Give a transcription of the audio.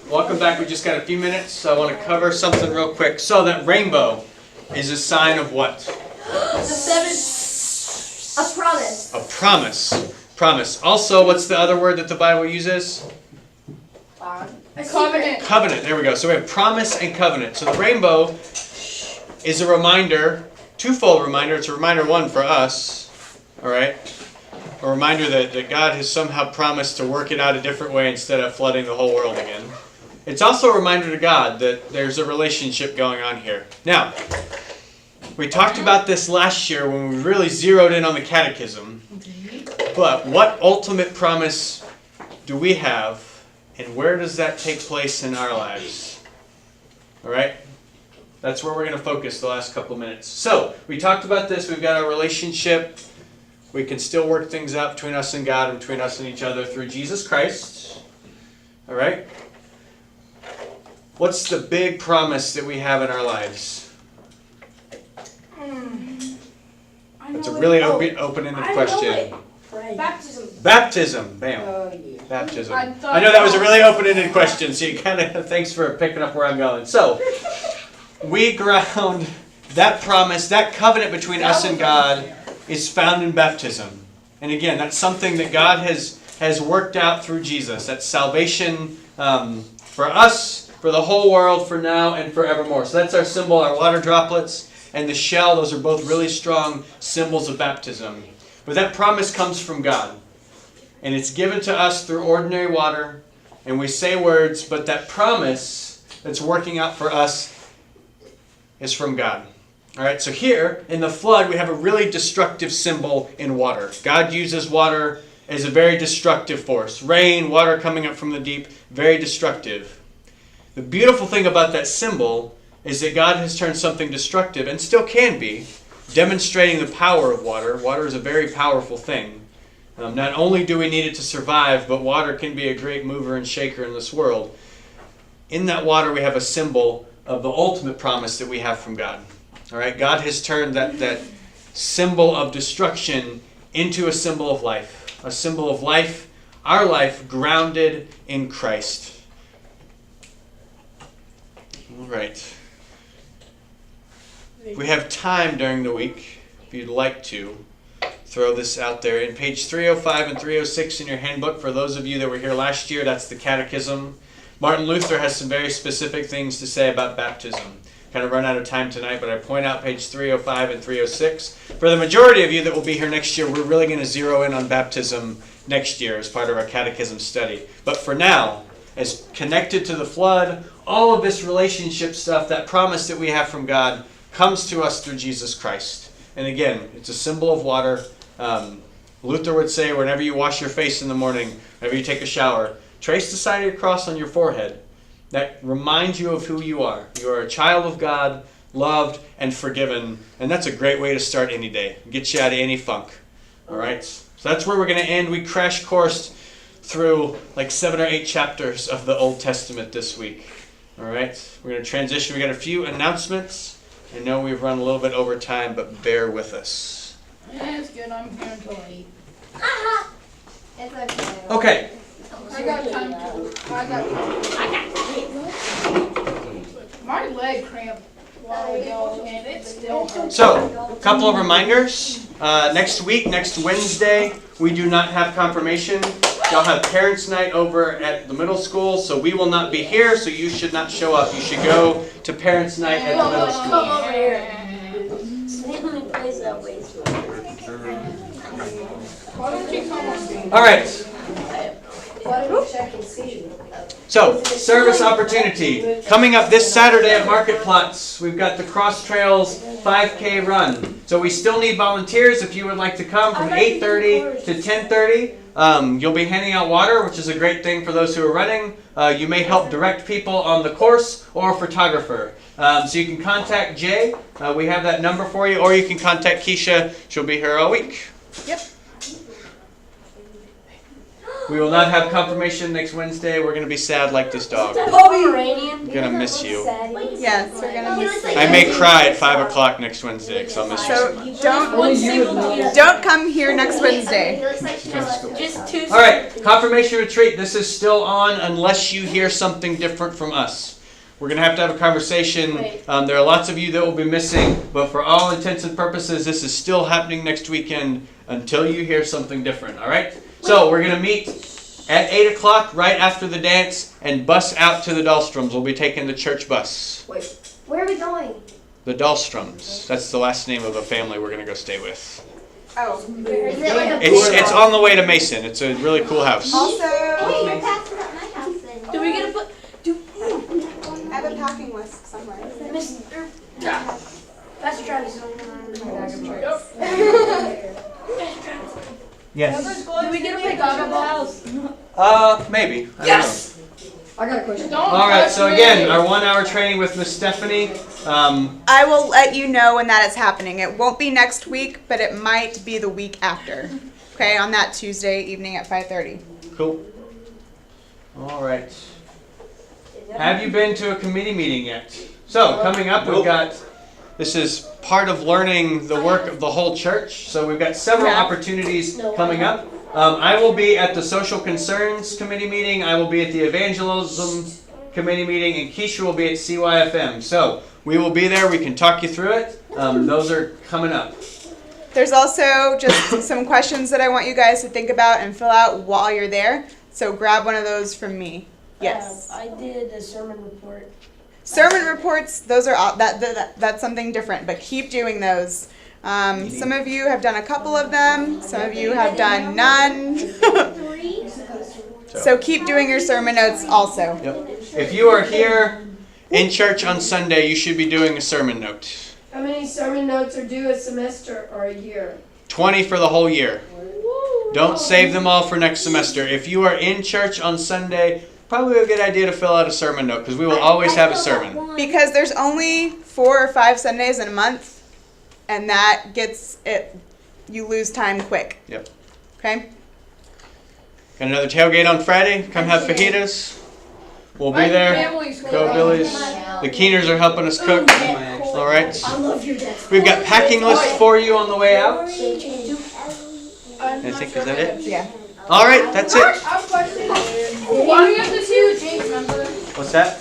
Welcome back. We just got a few minutes, so I want to cover something real quick. So that rainbow is a sign of what? The seventh. A promise. A promise. Promise. Also, what's the other word that the Bible uses? A Covenant. Covenant. There we go. So we have promise and covenant. So the rainbow is a reminder, twofold reminder. It's a reminder, one, for us. All right? A reminder that God has somehow promised to work it out a different way instead of flooding the whole world again. It's also a reminder to God that there's a relationship going on here. Now, we talked about this last year when we really zeroed in on the catechism. But what ultimate promise do we have, and where does that take place in our lives? All right? That's where we're going to focus the last couple of minutes. So, we talked about this. We've got our relationship. We can still work things out between us and God and between us and each other through Jesus Christ. All right? What's the big promise that we have in our lives? It's a really open-ended question. Baptism. Baptism. Bam. Oh, yeah. Baptism. I know that was a really open-ended question, so you kind of, thanks for picking up where I'm going. So, we ground that promise, that covenant between us and God is found in baptism. And again, that's something that God has worked out through Jesus. That's salvation for us, for the whole world, for now and forevermore. So that's our symbol, our water droplets, and the shell. Those are both really strong symbols of baptism. But that promise comes from God. And it's given to us through ordinary water. And we say words, but that promise that's working out for us is from God. All right, so here in the flood, we have a really destructive symbol in water. God uses water as a very destructive force. Rain, water coming up from the deep, very destructive. The beautiful thing about that symbol is that God has turned something destructive, and still can be, demonstrating the power of water. Water is a very powerful thing. Not only do we need it to survive, but water can be a great mover and shaker in this world. In that water, we have a symbol of the ultimate promise that we have from God. All right, God has turned that symbol of destruction into a symbol of life. A symbol of life, our life grounded in Christ. All right. We have time during the week, if you'd like to, throw this out there. In page 305 and 306 in your handbook, for those of you that were here last year, that's the catechism. Martin Luther has some very specific things to say about baptism. Kind of run out of time tonight, but I point out page 305 and 306. For the majority of you that will be here next year, we're really going to zero in on baptism next year as part of our catechism study. But for now, as connected to the flood, all of this relationship stuff, that promise that we have from God, comes to us through Jesus Christ. And again, it's a symbol of water. Luther would say, whenever you wash your face in the morning, whenever you take a shower, trace the sign of your cross on your forehead. That reminds you of who you are. You are a child of God, loved and forgiven. And that's a great way to start any day. Get you out of any funk. All right? So that's where we're going to end. We crash coursed through like 7 or 8 chapters of the Old Testament this week. All right? We're going to transition. We got a few announcements. I know we've run a little bit over time, but bear with us. Yeah, it's good. I'm here until 8. It's okay. Okay. I got time My leg cramped a while ago, and it still hurts. So, a couple of reminders. Next week, next Wednesday, we do not have confirmation. Y'all have parents' night over at the middle school, so we will not be here, so you should not show up. You should go to parents' night at the middle Come school. over here. Why don't you come on me? All right. Why don't you check and see? So, service opportunity. Coming up this Saturday at Marketplatz, we've got the Cross Trails 5K run. So we still need volunteers if you would like to come from 8:30 to 10:30. You'll be handing out water, which is a great thing for those who are running. You may help direct people on the course or a photographer. So you can contact Jay. We have that number for you. Or you can contact Keisha. She'll be here all week. Yep. We will not have confirmation next Wednesday. We're gonna be sad like this dog. Pomeranian. Gonna miss you. Yes, we're gonna miss you. I may cry at 5 o'clock next Wednesday because I'll miss you. So don't come here next Wednesday. Just two. All right, confirmation retreat. This is still on unless you hear something different from us. We're gonna have to have a conversation. There are lots of you that will be missing, but for all intents and purposes, this is still happening next weekend until you hear something different. All right. So we're gonna meet at 8 o'clock right after the dance and bus out to the Dahlstroms. We'll be taking the church bus. Where are we going? The Dahlstroms. That's the last name of a family we're gonna go stay with. Oh. Is it like a It's on the way to Mason. It's a really cool house. Also, Hey, you're passing up my house then. Do we get a put? I have a packing list somewhere. Mr. Pastor Travis. Yes. Do we get a pick up at the house? Maybe. I don't Yes. I got a question. know. All right. So again, our 1 hour training with Miss Stephanie. I will let you know when that is happening. It won't be next week, but it might be the week after. Okay, on that Tuesday evening at 5:30. Cool. All right. Have you been to a committee meeting yet? So coming up, we've got. This is part of learning the work of the whole church. So we've got several opportunities coming up. I will be at the Social Concerns Committee meeting. I will be at the Evangelism Committee meeting, and Keisha will be at CYFM. So we will be there. We can talk you through it. Those are coming up. There's also just some questions that I want you guys to think about and fill out while you're there. So grab one of those from me. Yes. I did a sermon report. Sermon reports, those are that's something different, but keep doing those. Some of you have done a couple of them. Some of you have done none. So keep doing your sermon notes also. Yep. If you are here in church on Sunday, you should be doing a sermon note. How many sermon notes are due a semester or a year? 20 for the whole year. Don't save them all for next semester. If you are in church on Sunday, probably a good idea to fill out a sermon note because we will always have a sermon. Because there's only 4 or 5 Sundays in a month, and that gets it. You lose time quick. Yep. Okay. Got another tailgate on Friday. Come have fajitas. We'll be there. Go Billies. The Keeners are helping us cook. All right. I love your dad. We've got packing lists for you on the way out. I think is that it? Yeah. All right, that's it. Why do we have this huge ink number? What's that?